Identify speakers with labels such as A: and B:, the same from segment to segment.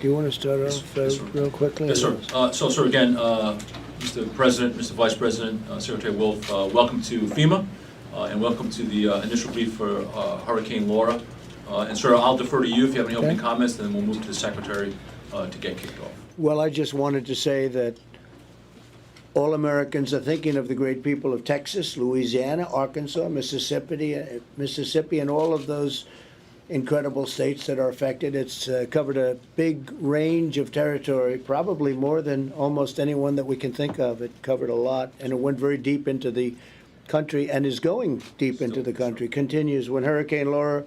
A: do you want to start
B: Yes,
A: off
B: yes, sir.
A: real quickly?
B: Yes, sir. Sir, again, Mr. President, Mr. Vice President, Secretary Wolf, welcome to FEMA, and welcome to the initial brief for Hurricane Laura. And sir, I'll defer to you if you have any opening comments, then we'll move to the Secretary to get kicked off.
A: Well, I just wanted to say that all Americans are thinking of the great people of Texas, Louisiana, Arkansas, Mississippi, and all of those incredible states that are affected. It's covered a big range of territory, probably more than almost anyone that we can think of. It covered a lot, and it went very deep into the country and is going deep into the country, continues. When Hurricane Laura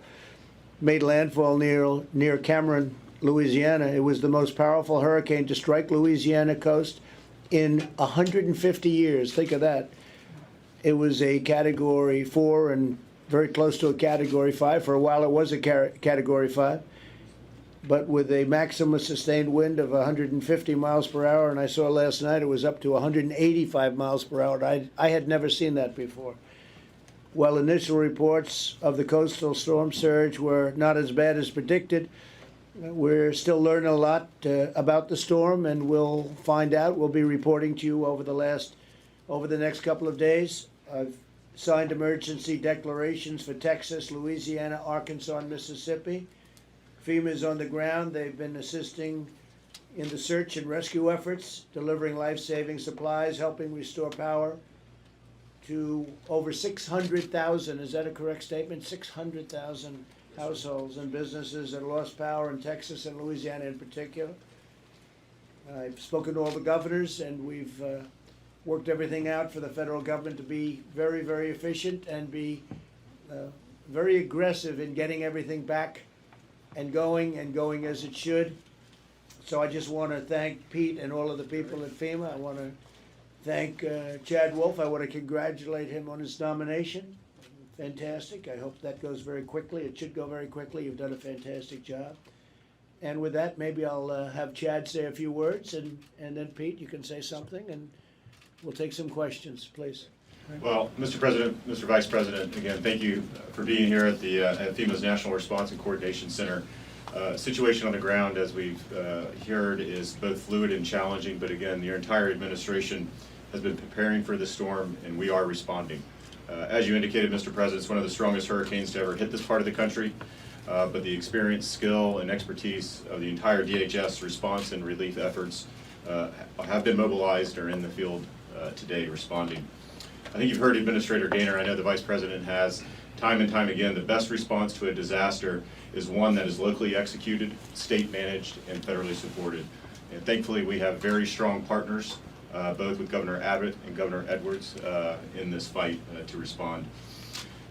A: made landfall near Cameron, Louisiana, it was the most powerful hurricane to strike Louisiana coast in 150 years. Think of that. It was a Category 4 and very close to a Category 5. For a while it was a Category 5. But with a maximum sustained wind of 150 miles per hour, and I saw last night it was up to 185 miles per hour. I had never seen that before. While initial reports of the coastal storm surge were not as bad as predicted, we're still learning a lot about the storm, and we'll find out. We'll be reporting to you over the next couple of days. I've signed emergency declarations for Texas, Louisiana, Arkansas, and Mississippi. FEMA is on the ground. They've been assisting in the search and rescue efforts, delivering life-saving supplies, helping restore power to over 600,000. Is that a correct statement? 600,000 households and businesses that lost power in Texas and Louisiana in particular. I've spoken to all the governors, and we've worked everything out for the federal government to be very, very efficient and be very aggressive in getting everything back and going as it should. So I just want to thank Pete and all of the people at FEMA. I want to thank Chad Wolf. I want to congratulate him on his nomination. Fantastic. I hope that goes very quickly. It should go very quickly. You've done a fantastic job. And with that, maybe I'll have Chad say a few words, and then Pete, you can say something, and we'll take some questions, please.
C: Well, Mr. President, Mr. Vice President, again, thank you for being here at the at FEMA's National Response and Coordination Center. Situation on the ground, as we've heard, is both fluid and challenging, but again, your entire administration has been preparing for this storm, and we are responding. As you indicated, Mr. President, it's one of the strongest hurricanes to ever hit this part of the country, but the experience, skill, and expertise of the entire DHS response and relief efforts have been mobilized or in the field today responding. I think you've heard Administrator Gaynor. I know the Vice President has time and time again. The best response to a disaster is one that is locally executed, state managed, and federally supported. And thankfully, we have very strong partners, both with Governor Abbott and Governor Edwards in this fight to respond.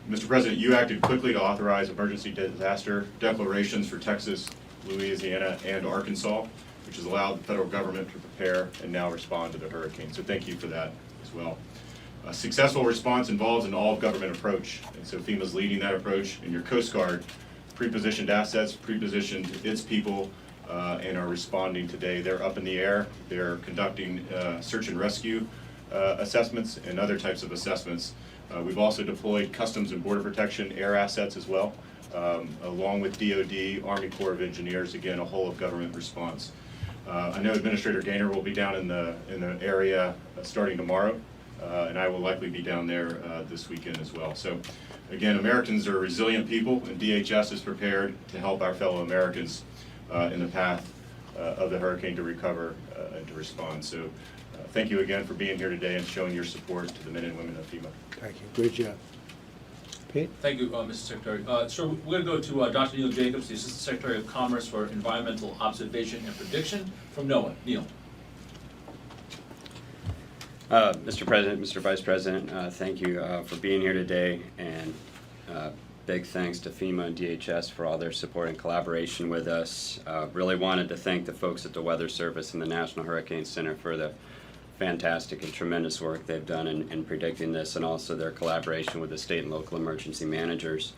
C: Mr. President, you acted quickly to authorize emergency disaster declarations for Texas, Louisiana, and Arkansas, which has allowed the federal government to prepare and now respond to the hurricane. So thank you for that as well. A successful response involves an all-of-government approach, and so FEMA's leading that approach, and your Coast Guard pre-positioned assets, pre-positioned its people, and are responding today. They're up in the air. They're conducting search and rescue assessments and other types of assessments. We've also deployed Customs and Border Protection air assets as well, along with DOD, Army Corps of Engineers, again, a whole-of-government response. I know Administrator Gaynor will be down in the area starting tomorrow, and I will likely be down there this weekend as well. So again, Americans are resilient people, and DHS is prepared to help our fellow Americans in the path of the hurricane to recover and to respond. So thank you again for being here today and showing your support to the men and women of FEMA.
A: Thank you. Great job. Pete?
B: Thank you, Mr. Secretary. Sir, we're going to go to Dr. Neil Jacobs, the Assistant Secretary of Commerce for Environmental Observation and Prediction from NOAA. Neil.
D: Mr. President, Mr. Vice President, thank you for being here today, and big thanks to FEMA and DHS for all their support and collaboration with us. Really wanted to thank the folks at the Weather Service and the National Hurricane Center for the fantastic and tremendous work they've done in predicting this, and also their collaboration with the state and local emergency managers.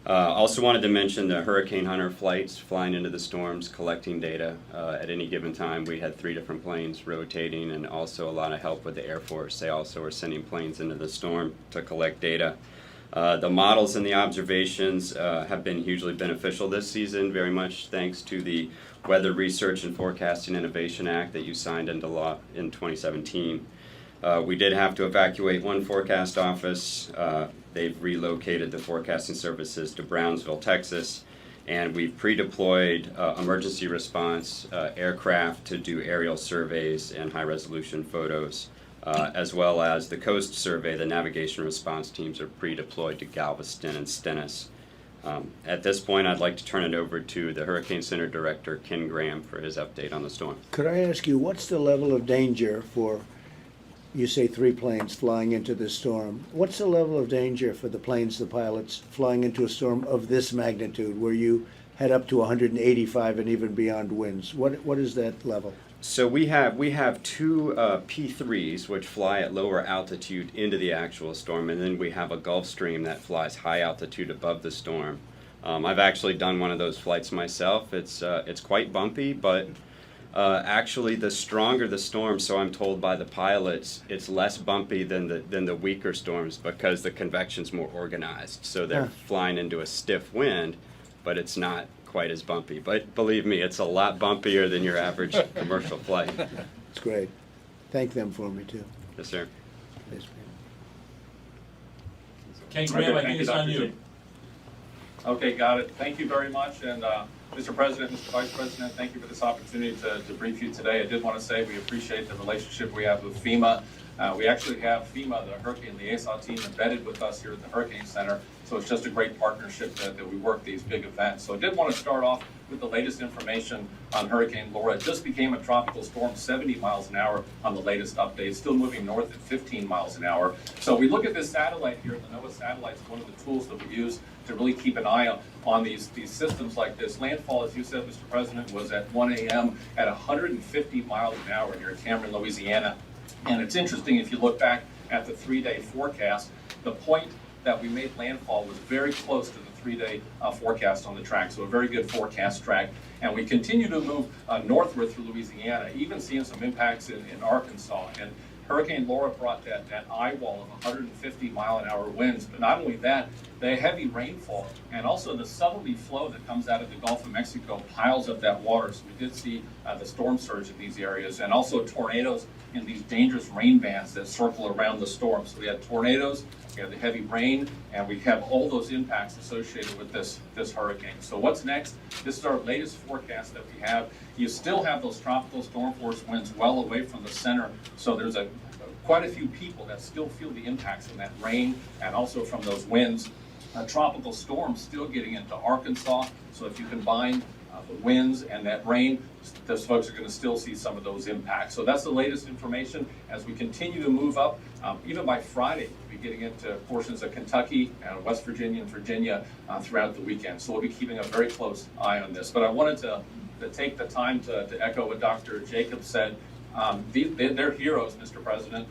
D: Also wanted to mention the Hurricane Hunter flights flying into the storms, collecting data. At any given time, we had 3 different planes rotating, and also a lot of help with the Air Force. They also were sending planes into the storm to collect data. The models and the observations have been hugely beneficial this season, very much thanks to the Weather Research and Forecasting Innovation Act that you signed into law in 2017. We did have to evacuate one forecast office. They've relocated the forecasting services to Brownsville, Texas, and we've pre-deployed emergency response aircraft to do aerial surveys and high-resolution photos, as well as the Coast Survey. The navigation response teams are pre-deployed to Galveston and Stennis. At this point, I'd like to turn it over to the Hurricane Center Director, Ken Graham, for his update on the storm.
A: Could I ask you, what's the level of danger for, you say 3 planes flying into this storm? What's the level of danger for the planes, the pilots, flying into a storm of this magnitude, where you had up to 185 and even beyond winds? What is that level?
D: So we have two P3s which fly at lower altitude into the actual storm, and then we have a Gulfstream that flies high altitude above the storm. I've actually done one of those flights myself. It's quite bumpy, but actually the stronger the storm, so I'm told by the pilots, it's less bumpy than the weaker storms because the convection's more organized. So they're flying into a stiff wind, but it's not quite as bumpy. But believe me, it's a lot bumpier than your average commercial flight.
A: It's great. Thank them for me, too.
D: Yes, sir.
A: Yes, ma'am.
B: Ken Graham, I think it's on you.
E: Okay, got it. Thank you very much. And Mr. President, Mr. Vice President, thank you for this opportunity to brief you today. I did want to say we appreciate the relationship we have with FEMA. We actually have FEMA, the Hurricane Liaison Team, embedded with us here at the Hurricane Center. So it's just a great partnership that we work these big events. So I did want to start off with the latest information on Hurricane Laura. It just became a tropical storm, 70 miles an hour on the latest update, still moving north at 15 miles an hour. So we look at this satellite here, the NOAA satellite is one of the tools that we use to really keep an eye on these systems like this. Landfall, as you said, Mr. President, was at 1 a.m. at 150 miles an hour near Cameron, Louisiana. And it's interesting, if you look back at the 3-day forecast, the point that we made landfall was very close to the 3-day forecast on the track, so a very good forecast track. And we continue to move northward through Louisiana, even seeing some impacts in Arkansas. And Hurricane Laura brought that eye wall of 150 mile an hour winds, but not only that, the heavy rainfall and also the southerly flow that comes out of the Gulf of Mexico piles up that water. So we did see the storm surge in these areas, and also tornadoes in these dangerous rain bands that circle around the storm. So we had tornadoes, we had the heavy rain, and we have all those impacts associated with this hurricane. So what's next? This is our latest forecast that we have. You still have those tropical storm force winds well away from the center, so there's quite a few people that still feel the impacts from that rain and also from those winds. A tropical storm still getting into Arkansas, so if you combine the winds and that rain, those folks are going to still see some of those impacts. So that's the latest information as we continue to move up. Even by Friday, we'll be getting into portions of Kentucky and West Virginia and Virginia throughout the weekend. So we'll be keeping a very close eye on this. But I wanted to take the time to echo what Dr. Jacobs said. They're heroes, Mr. President.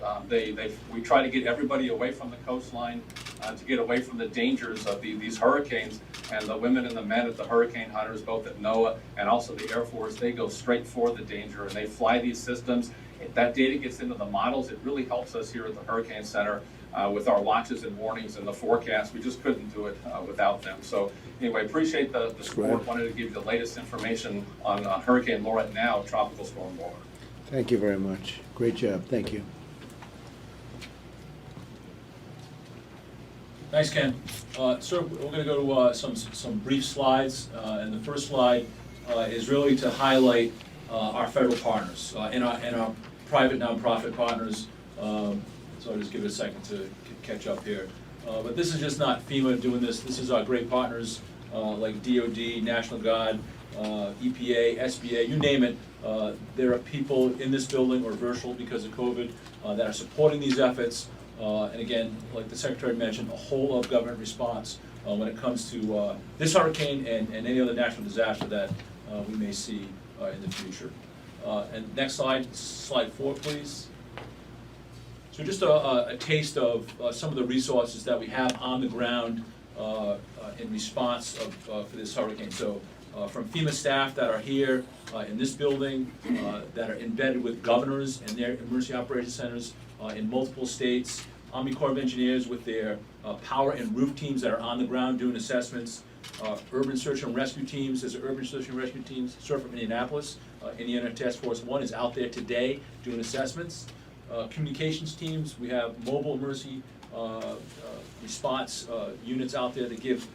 E: We try to get everybody away from the coastline, to get away from the dangers of these hurricanes. And the women and the men at the Hurricane Hunters, both at NOAA and also the Air Force, they go straight for the danger and they fly these systems. If that data gets into the models, it really helps us here at the Hurricane Center with our watches and warnings and the forecast. We just couldn't do it without them. So anyway, appreciate the support. Wanted to give you the latest information on Hurricane Laura, now Tropical Storm Laura.
A: Thank you very much. Great job. Thank you.
B: Thanks, Ken. Sir, we're going to go to some brief slides, and the first slide is really to highlight our federal partners and our private nonprofit partners. So I'll just give it a second to catch up here. But this is just not FEMA doing this. This is our great partners like DOD, National Guard, EPA, SBA, you name it. There are people in this building or virtual because of COVID that are supporting these efforts. And again, like the Secretary mentioned, a whole of government response when it comes to this hurricane and any other natural disaster that we may see in the future. And next slide, slide 4, please. So just a taste of some of the resources that we have on the ground in response for this hurricane. So from FEMA staff that are here in this building, that are embedded with governors and their emergency operations centers in multiple states, Army Corps of Engineers with their power and roof teams that are on the ground doing assessments. Urban search and rescue teams, there's an urban search and rescue teams, served from Indianapolis. Indiana Task Force 1 is out there today doing assessments. Communications teams, we have mobile emergency response units out there that give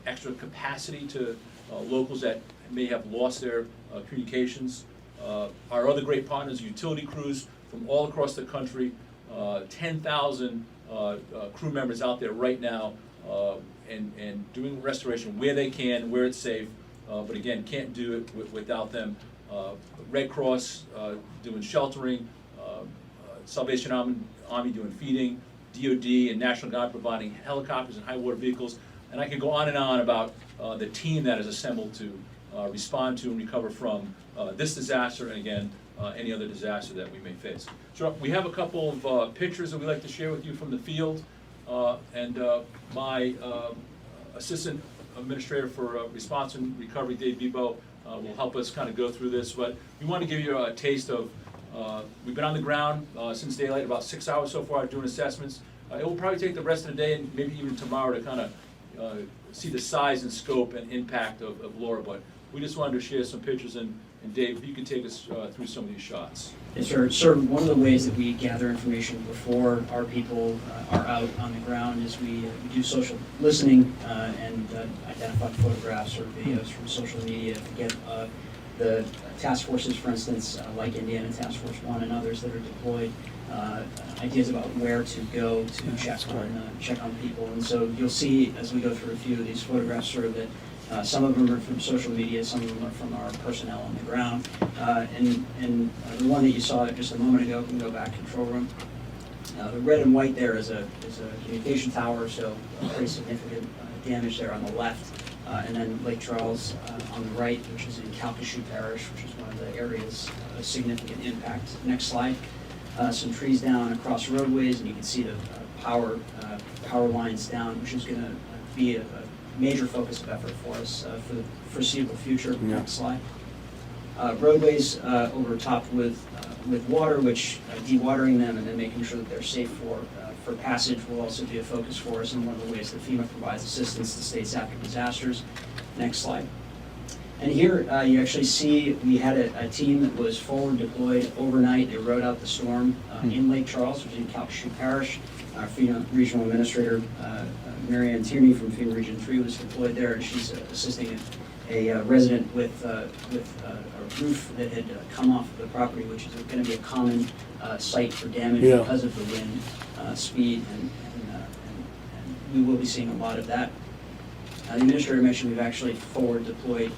B: extra capacity to locals that may have lost their communications. Our other great partners, utility crews from all across the country, 10,000 crew members out there right now and doing restoration where they can, where it's safe, but again, can't do it without them. Red Cross doing sheltering, Salvation Army doing feeding, DOD and National Guard providing helicopters and high water vehicles, and I can go on and on about the team that is assembled to respond to and recover from this disaster and again, any other disaster that we may face. So we have a couple of pictures that we'd like to share with you from the field, and my Assistant Administrator for Response and Recovery, Dave Bebo, will help us kind of go through this, but we want to give you a taste of, we've been on the ground since daylight, about 6 hours so far doing assessments. It will probably take the rest of the day and maybe even tomorrow to kind of see the size and scope and impact of Laura, but we just wanted to share some pictures, and Dave, if you could take us through some of these shots.
F: Yes, sir. Sir, one of the ways that we gather information before our people are out on the ground is we do social listening and identify photographs or videos from social media to get the task forces, for instance, like Indiana Task Force 1 and others that are deployed, ideas about where to go to check on people. And so you'll see as we go through a few of these photographs, sort of that some of them are from social media, some of them are from our personnel on the ground. And the one that you saw just a moment ago, can go back, control room. The red and white there is a communication tower, so pretty significant damage there on the left. And then Lake Charles on the right, which is in Calcasieu Parish, which is one of the areas of significant impact. Next slide. Some trees down across roadways, and you can see the power lines down, which is going to be a major focus of effort for us for the foreseeable future.
A: Yeah.
F: Next slide. Roadways over top with water, which dewatering them and then making sure that they're safe for passage will also be a focus for us, and one of the ways that FEMA provides assistance to states after disasters. Next slide. And here you actually see we had a team that was forward deployed overnight. They rode out the storm in Lake Charles, which is in Calcasieu Parish. Our FEMA Regional Administrator, Mary Ann Tierney from FEMA Region 3 was deployed there, and she's assisting a resident with a roof that had come off of the property, which is going to be a common site for damage because of the wind speed, and we will be seeing a lot of that. The Administrator mentioned we've actually forward deployed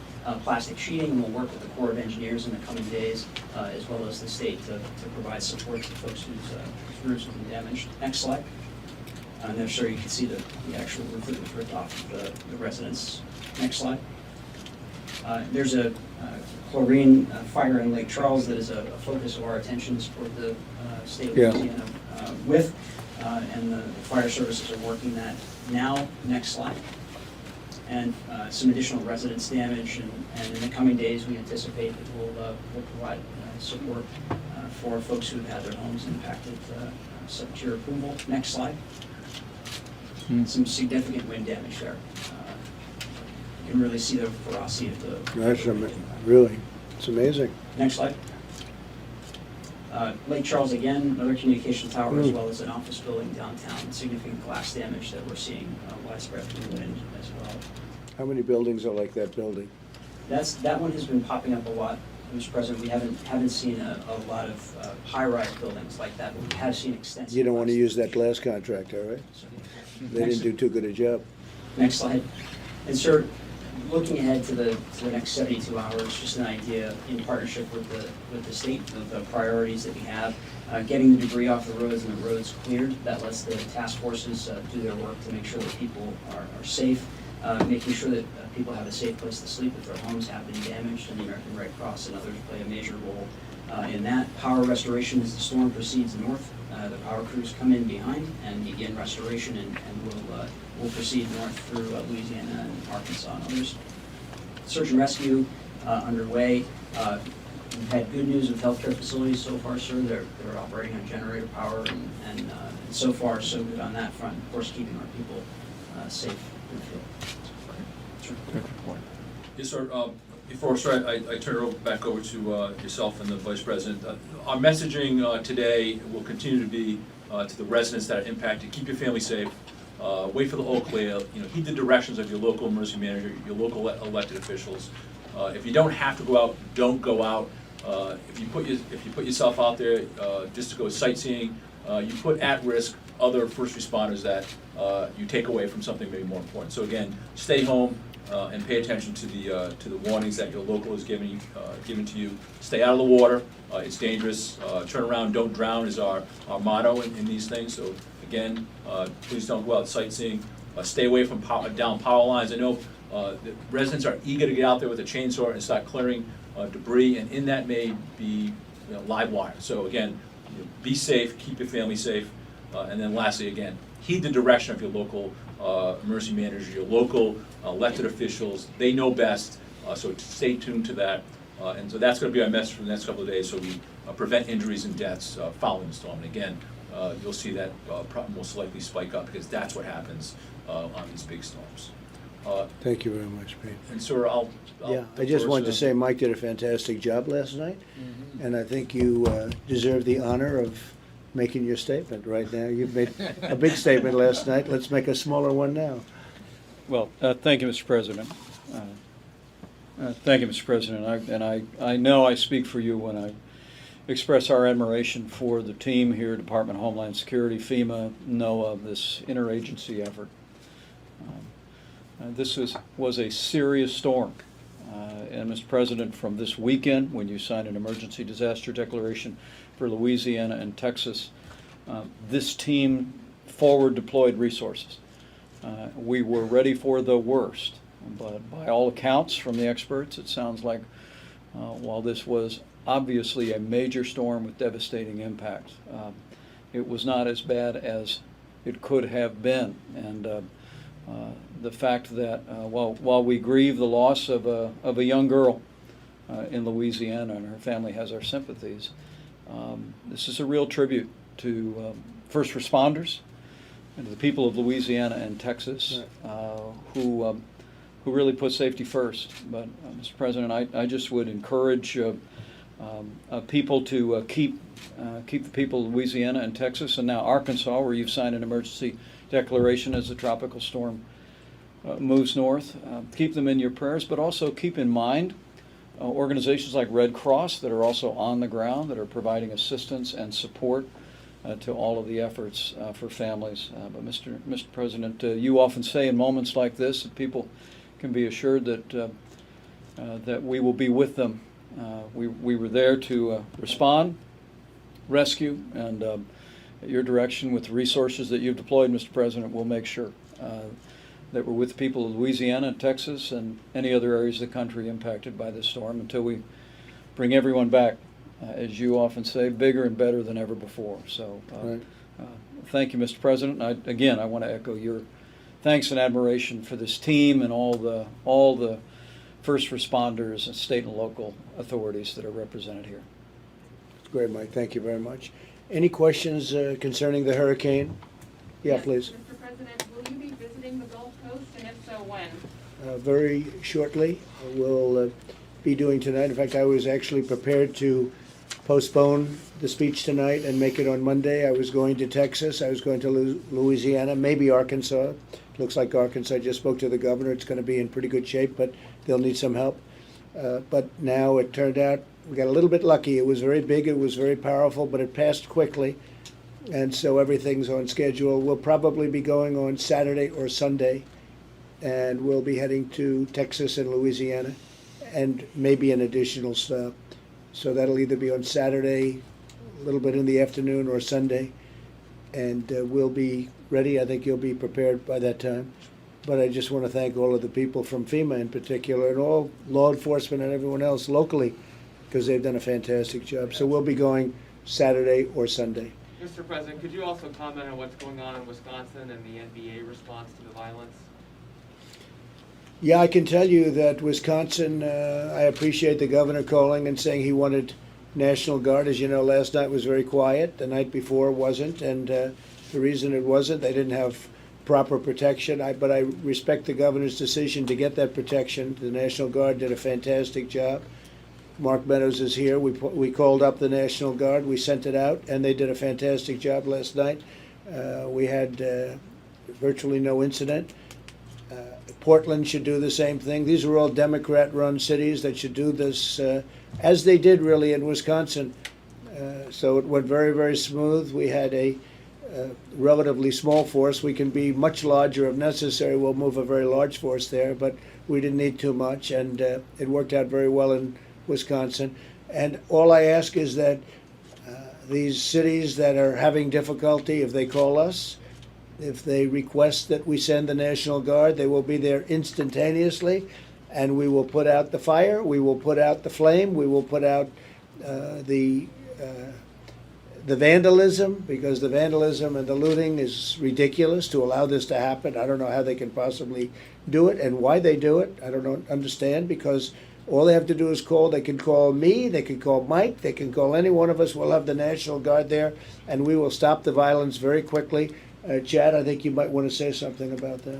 F: plastic sheeting, and we'll work with the Corps of Engineers in the coming days, as well as the state to provide support to folks whose roofs have been damaged. Next slide. And there, sir, you can see the actual roof that was ripped off of the residence. Next slide. There's a chlorine fire in Lake Charles that is a focus of our attentions for the state of Louisiana and the fire services are working that now. Next slide. And some additional residence damage, and in the coming days we anticipate that we'll provide support for folks who have had their homes impacted, subject to your approval. Next slide. Some significant wind damage there. You can really see the ferocity of the...
A: That's really, it's amazing.
F: Next slide. Lake Charles again, another communication tower as well as an office building downtown. Significant glass damage that we're seeing widespread through the wind as well.
A: How many buildings are like that building?
F: That one has been popping up a lot, Mr. President. We haven't seen a lot of high-rise buildings like that, but we have seen extensive...
A: You don't want to
F: glass
A: use that
F: damage.
A: glass contractor, right?
F: So,
A: They
F: next-
A: didn't do too good a job.
F: Next slide. And sir, looking ahead to the next 72 hours, just an idea in partnership with the state of the priorities that we have. Getting the debris off the roads and the roads cleared, that lets the task forces do their work to make sure that people are safe, making sure that people have a safe place to sleep if their homes have been damaged, and the American Red Cross and others play a major role in that. Power restoration as the storm proceeds north. The power crews come in behind and begin restoration, and we'll proceed north through Louisiana and Arkansas and others. Search and rescue underway. We've had good news with healthcare facilities so far, sir. They're operating on generator power, and so far, so good on that front. Of course, keeping our people safe in the field.
B: Yes, sir. Before I turn it back over to yourself and the Vice President, our messaging today will continue to be to the residents that are impacted. Keep your family safe. Wait for the all clear. Heed the directions of your local emergency manager, your local elected officials. If you don't have to go out, don't go out. If you put yourself out there just to go sightseeing, you put at risk other first responders that you take away from something maybe more important. So again, stay home and pay attention to the warnings that your local is given to you. Stay out of the water. It's dangerous. Turn around, don't drown is our motto in these things. So again, please don't go out sightseeing. Stay away from down power lines. I know the residents are eager to get out there with a chainsaw and start clearing debris, and in that may be live wire. So again, be safe, keep your family safe, and then lastly, again, heed the direction of your local emergency manager, your local elected officials. They know best, so stay tuned to that. And so that's going to be our message for the next couple of days, so we prevent injuries and deaths following the storm. And again, you'll see that most likely spike up, because that's what happens on these big storms.
A: Thank you very much, Pete.
B: And sir, I'll
A: Yeah, I just
B: defer
A: wanted to say Mike did a fantastic job last night, and I think you deserve the honor of making your statement right now. You've made a big statement last night. Let's make a smaller one now.
G: Well, thank you, Mr. President. Thank you, Mr. President. I know I speak for you when I express our admiration for the team here, Department of Homeland Security, FEMA, NOAA, this interagency effort. This was a serious storm. And Mr. President, from this weekend, when you signed an emergency disaster declaration for Louisiana and Texas, this team forward deployed resources. We were ready for the worst, but by all accounts from the experts, it sounds like while this was obviously a major storm with devastating impact, it was not as bad as it could have been. And the fact that while we grieve the loss of a young girl in Louisiana, and her family has our sympathies, this is a real tribute to first responders and to the people of Louisiana and Texas who really put safety first. But Mr. President, I just would encourage people to keep the people of Louisiana and Texas, and now Arkansas, where you've signed an emergency declaration as the tropical storm moves north. Keep them in your prayers, but also keep in mind organizations like Red Cross that are also on the ground, that are providing assistance and support to all of the efforts for families. But Mr. President, you often say in moments like this that people can be assured that that we will be with them. We were there to respond, rescue, and at your direction, with the resources that you've deployed, Mr. President, we'll make sure that we're with the people of Louisiana and Texas and any other areas of the country impacted by this storm until we bring everyone back, as you often say, bigger and better than ever before. So thank you, Mr. President. Again, I want to echo your thanks and admiration for this team and all the first responders and state and local authorities that are represented here.
A: Great, Mike. Thank you very much. Any questions concerning the hurricane? Yeah, please.
H: Mr. President, will you be visiting the Gulf Coast, and if so, when?
A: Very shortly. We'll be doing tonight. In fact, I was actually prepared to postpone the speech tonight and make it on Monday. I was going to Texas. I was going to Louisiana, maybe Arkansas. Looks like Arkansas. I just spoke to the governor. It's going to be in pretty good shape, but they'll need some help. But now it turned out we got a little bit lucky. It was very big. It was very powerful, but it passed quickly. And so everything's on schedule. We'll probably be going on Saturday or Sunday, and we'll be heading to Texas and Louisiana, and maybe an additional stop. So that'll either be on Saturday, a little bit in the afternoon, or Sunday, and we'll be ready. I think you'll be prepared by that time. But I just want to thank all of the people from FEMA in particular, and all law enforcement and everyone else locally, because they've done a fantastic job. So we'll be going Saturday or Sunday.
I: Mr. President, could you also comment on what's going on in Wisconsin and the NBA response to the violence?
A: Yeah, I can tell you that Wisconsin, I appreciate the governor calling and saying he wanted National Guard. As you know, last night was very quiet. The night before wasn't, and the reason it wasn't, they didn't have proper protection. But I respect the governor's decision to get that protection. The National Guard did a fantastic job. Mark Meadows is here. We called up the National Guard. We sent it out, and they did a fantastic job last night. We had virtually no incident. Portland should do the same thing. These are all Democrat-run cities that should do this, as they did really in Wisconsin. So it went very, very smooth. We had a relatively small force. We can be much larger if necessary. We'll move a very large force there, but we didn't need too much, and it worked out very well in Wisconsin. And all I ask is that these cities that are having difficulty, if they call us, if they request that we send the National Guard, they will be there instantaneously, and we will put out the fire, we will put out the flame, we will put out the vandalism, because the vandalism and the looting is ridiculous to allow this to happen. I don't know how they can possibly do it and why they do it. I don't understand, because all they have to do is call. They can call me, they can call Mike, they can call any one of us. We'll have the National Guard there, and we will stop the violence very quickly. Chad, I think you might want to say something about that.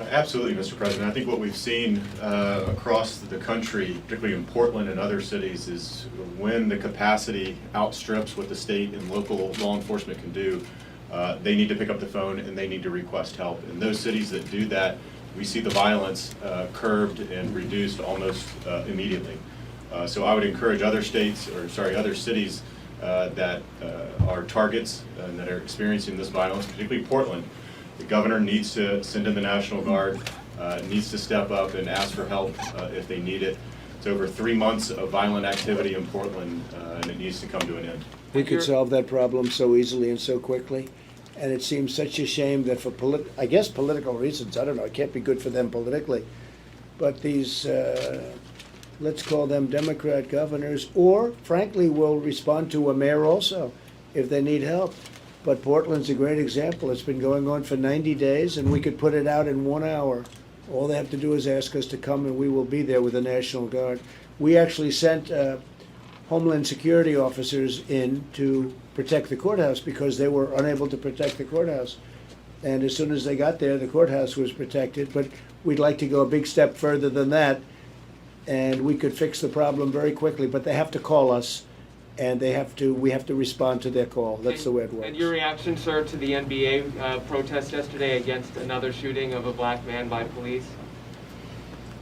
C: Absolutely, Mr. President. I think what we've seen across the country, particularly in Portland and other cities, is when the capacity outstrips what the state and local law enforcement can do, they need to pick up the phone and they need to request help. In those cities that do that, we see the violence curbed and reduced almost immediately. So I would encourage other cities that are targets and that are experiencing this violence, particularly Portland. The governor needs to send in the National Guard, needs to step up and ask for help if they need it. It's over 3 months of violent activity in Portland, and it needs to come to an end.
A: We could solve that problem so easily and so quickly. And it seems such a shame that for political reasons, I don't know, it can't be good for them politically. But these, let's call them Democrat governors, or frankly, will respond to a mayor also if they need help. But Portland's a great example. It's been going on for 90 days, and we could put it out in 1 hour. All they have to do is ask us to come, and we will be there with the National Guard. We actually sent Homeland Security officers in to protect the courthouse because they were unable to protect the courthouse. And as soon as they got there, the courthouse was protected. But we'd like to go a big step further than that, and we could fix the problem very quickly. But they have to call us, and we have to respond to their call. That's the way it works.
I: And your reaction, sir, to the NBA protest yesterday against another shooting of a black man by police?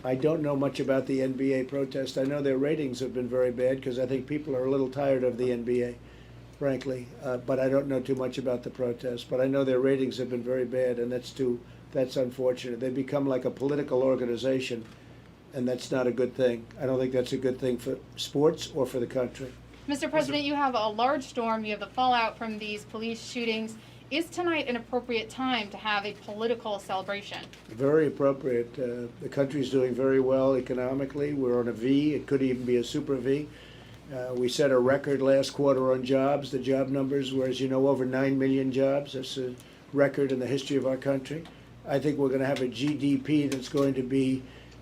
A: I don't know much about the NBA protest. I know their ratings have been very bad because I think people are a little tired of the NBA, frankly. But I don't know too much about the protest. But I know their ratings have been very bad, and that's unfortunate. They've become like a political organization, and that's not a good thing. I don't think that's a good thing for sports or for the country.
H: Mr. President, you have a large storm, you have the fallout from these police shootings. Is tonight an appropriate time to have a political celebration?
A: Very appropriate. The country's doing very well economically. We're on a V. It could even be a super V. We set a record last quarter on jobs. The job numbers were, as you know, over 9 million jobs. That's a record in the history of our country. I think we're going to have a GDP that's going to be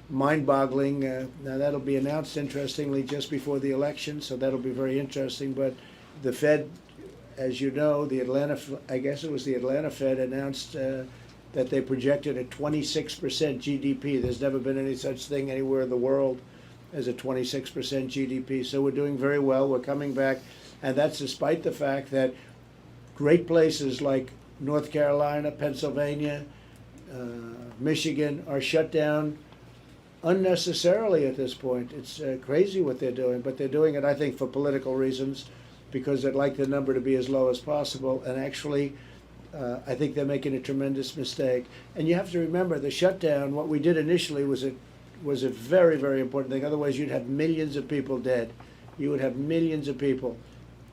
A: mind-boggling. Now that'll be announced, interestingly, just before the election, so that'll be very interesting. But the Fed, as you know, I guess it was the Atlanta Fed announced that they projected a 26% GDP. There's never been any such thing anywhere in the world as a 26% GDP. So we're doing very well. We're coming back, and that's despite the fact that great places like North Carolina, Pennsylvania, Michigan are shut down unnecessarily at this point. It's crazy what they're doing, but they're doing it, I think, for political reasons, because they'd like the number to be as low as possible. And actually, I think they're making a tremendous mistake. And you have to remember, the shutdown, what we did initially was a very, very important thing. Otherwise, you'd have millions of people dead. You would have millions of people.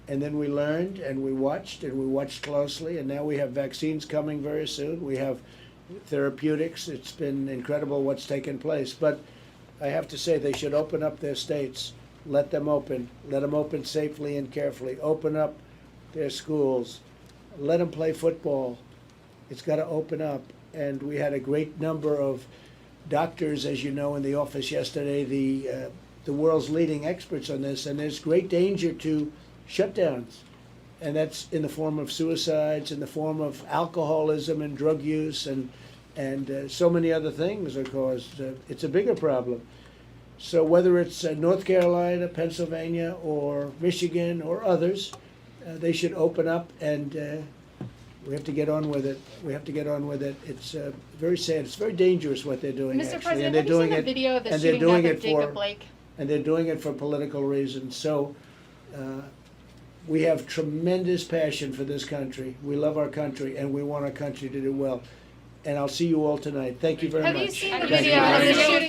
A: And then we learned, and we watched closely, and now we have vaccines coming very soon. We have therapeutics. It's been incredible what's taken place. But I have to say, they should open up their states. Let them open safely and carefully. Open up their schools. Let them play football. It's got to open up. And we had a great number of doctors, as you know, in the office yesterday, the world's leading experts on this, and there's great danger to shutdowns. And that's in the form of suicides, in the form of alcoholism and drug use, and so many other things are caused. It's a bigger problem. So whether it's North Carolina, Pennsylvania, or Michigan, or others, they should open up, and we have to get on with it. We have to get on with it. It's very sad. It's very dangerous what they're doing,
H: Mr.
A: actually.
H: President,
A: And they're
H: have you seen
A: doing
H: the
A: it,
H: video of the
A: and they're
H: shooting
A: doing
H: death
A: it
H: of Jacob
A: for,
H: Blake?
A: and they're doing it for political reasons. So we have tremendous passion for this country. We love our country, and we want our country to do well. And I'll see you all tonight. Thank you very much.
H: Have you seen the
A: Thank you
H: video of
A: very
H: the
A: much.
H: shooting?